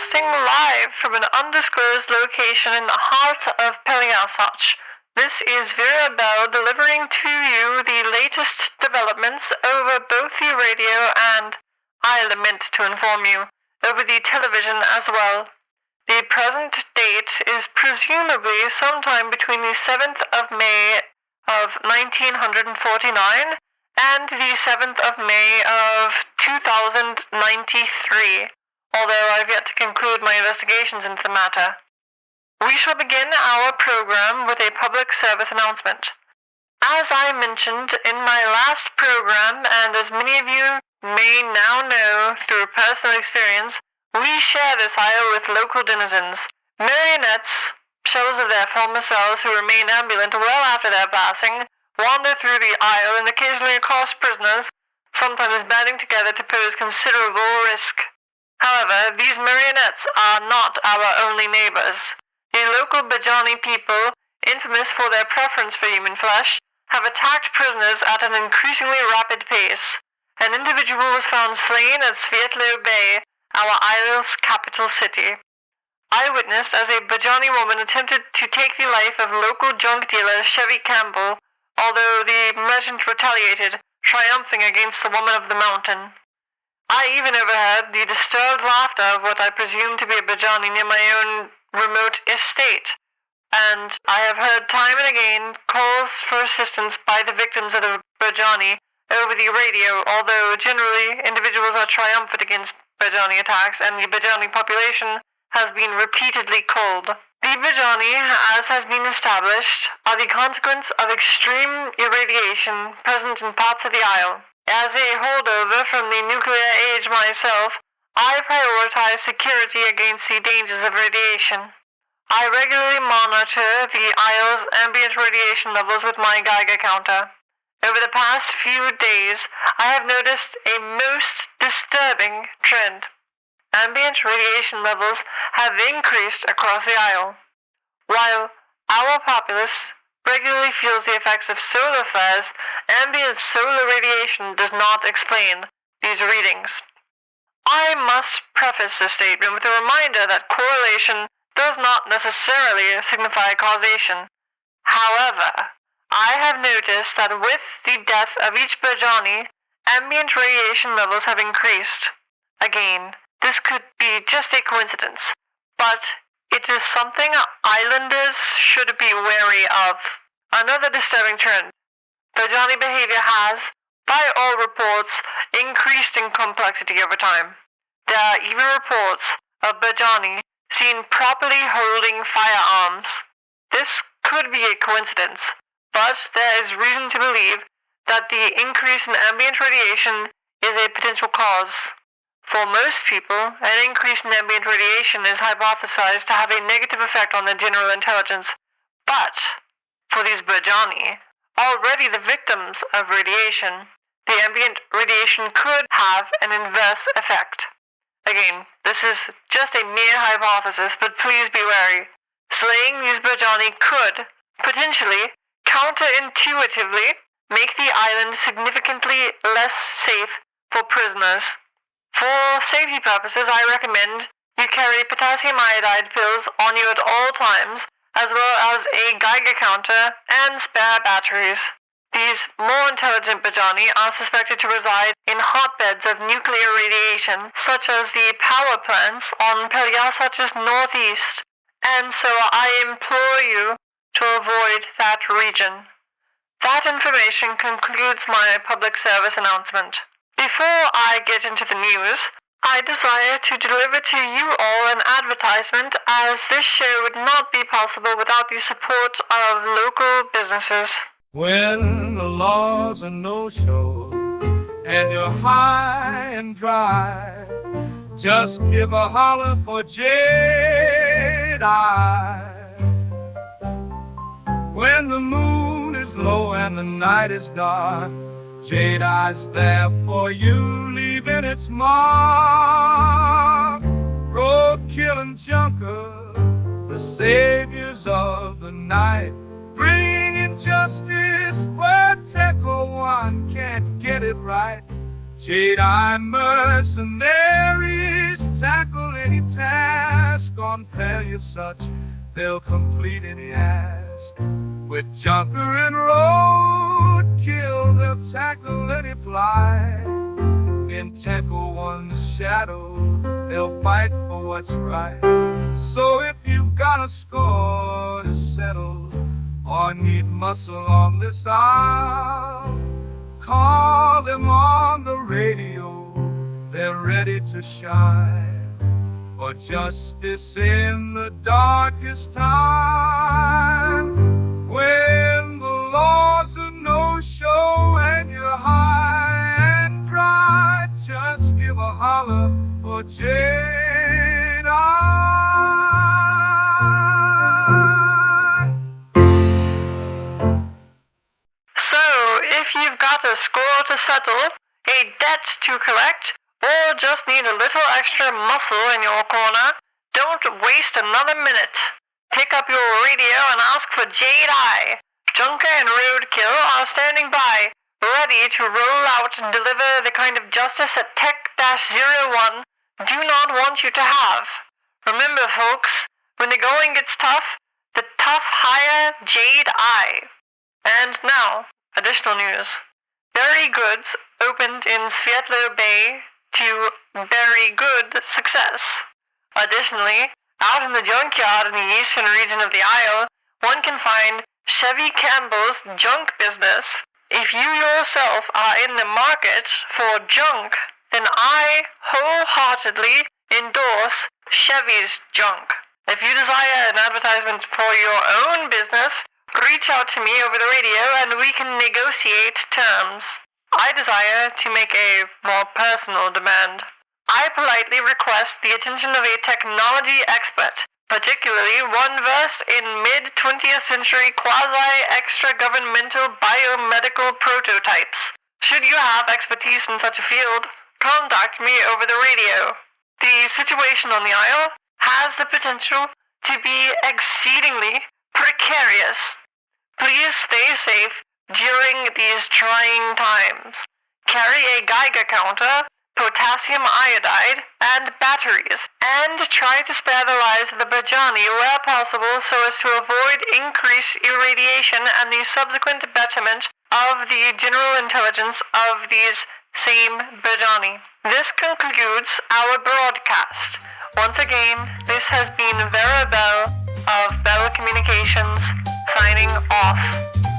broadcasting live from an undisclosed location in the heart of Peliasach. This is Vera Bell delivering to you the latest developments over both the radio and, I lament to inform you, over the television as well. The present date is presumably sometime between the 7th of May of 1949 and the 7th of May of 2093, although I've yet to conclude my investigations into the matter. We shall begin our program with a public service announcement. As I mentioned in my last program, and as many of you may now know through personal experience, we share this isle with local denizens, marionettes, shells of their former selves who remain ambulant well after their passing, wander through the isle and occasionally accost prisoners, sometimes banding together to pose considerable risk. However, these marionettes are not our only neighbors. The local Bajani people, infamous for their preference for human flesh, have attacked prisoners at an increasingly rapid pace. An individual was found slain at Svietlo Bay, our isle's capital city. I witnessed as a Bajani woman attempted to take the life of local junk dealer Chevy Campbell, although the merchant retaliated, triumphing against the woman of the mountain. I even overheard the disturbed laughter of what I presume to be a Bajani near my own remote estate, and I have heard time and again calls for assistance by the victims of the Bajani over the radio, although generally individuals are triumphant against Bajani attacks, and the Bajani population has been repeatedly culled. The Bajani, as has been established, are the consequence of extreme irradiation present in parts of the isle. As a holdover from the nuclear age myself, I prioritize security against the dangers of radiation. I regularly monitor the isle's ambient radiation levels with my Geiger counter. Over the past few days, I have noticed a most disturbing trend. Ambient radiation levels have increased across the isle. While our populace regularly feels the effects of solar flares, ambient solar radiation does not explain these readings. I must preface this statement with a reminder that correlation does not necessarily signify causation. However, I have noticed that with the death of each Bajani, ambient radiation levels have increased. Again, this could be just a coincidence, but it is something islanders should be wary of. Another disturbing trend. Bajani behavior has, by all reports, increased in complexity over time. There are even reports of Bajani seen properly holding firearms. This could be a coincidence, but there is reason to believe that the increase in ambient radiation is a potential cause. For most people, an increase in ambient radiation is hypothesized to have a negative effect on their general intelligence. But, for these Bajani, already the victims of radiation, the ambient radiation could have an inverse effect. Again, this is just a mere hypothesis, but please be wary. Slaying these Bajani could, potentially, counterintuitively, make the island significantly less safe for prisoners. For safety purposes, I recommend you carry potassium iodide pills on you at all times, as well as a Geiger counter and spare batteries. These more intelligent Bajani are suspected to reside in hotbeds of nuclear radiation, such as the power plants on Peliasach's northeast, and so I implore you to avoid that region. That information concludes my public service announcement. Before I get into the news, I desire to deliver to you all an advertisement, as this show would not be possible without the support of local businesses. When the laws are no-show and you're high and dry, just give a holler for Jade Eye. When the moon is low and the night is dark, Jade Eye's there for you, leaving its mark. Road-killing junkers, the saviors of the night, bringing justice where Teco One can't get it right. Jade Eye mercenaries tackle any task on failure such they'll complete any ask. With junker and roadkill, they'll tackle any fly. In Temple One's shadow, they'll fight for what's right. So if you've got a score to settle or need muscle on this hour, call them on the radio, they're ready to shine. For justice in the darkest time, when the law's a no-show and you're high and dry, just give a holler for Jade Eye. So, if you've got a score to settle, a debt to collect, or just need a little extra muscle in your corner, don't waste another minute. Pick up your radio and ask for Jade Eye. Junker and Roadkill are standing by, ready to roll out and deliver the kind of justice that Tech-01 do not want you to have. Remember, folks, when the going gets tough, the tough hire Jade Eye. And now, additional news. Berry Goods opened in Svietlo Bay to very good success. Additionally, out in the junkyard in the eastern region of the Isle, one can find Chevy Campbell's junk business. If you yourself are in the market for junk, then I wholeheartedly endorse Chevy's junk. If you desire an advertisement for your own business, reach out to me over the radio and we can negotiate terms. I desire to make a more personal demand. I politely request the attention of a technology expert, particularly one versed in mid-20th century quasi-extra-governmental biomedical prototypes. Should you have expertise in such a field, contact me over the radio. The situation on the Isle has the potential to be exceedingly precarious. Please stay safe during these trying times. Carry a Geiger counter, potassium iodide, and batteries, and try to spare the lives of the Bajani where possible so as to avoid increased irradiation and the subsequent betterment of the general intelligence of these same Bajani. This concludes our broadcast. Once again, this has been Vera Bell of Bell Communications, signing off.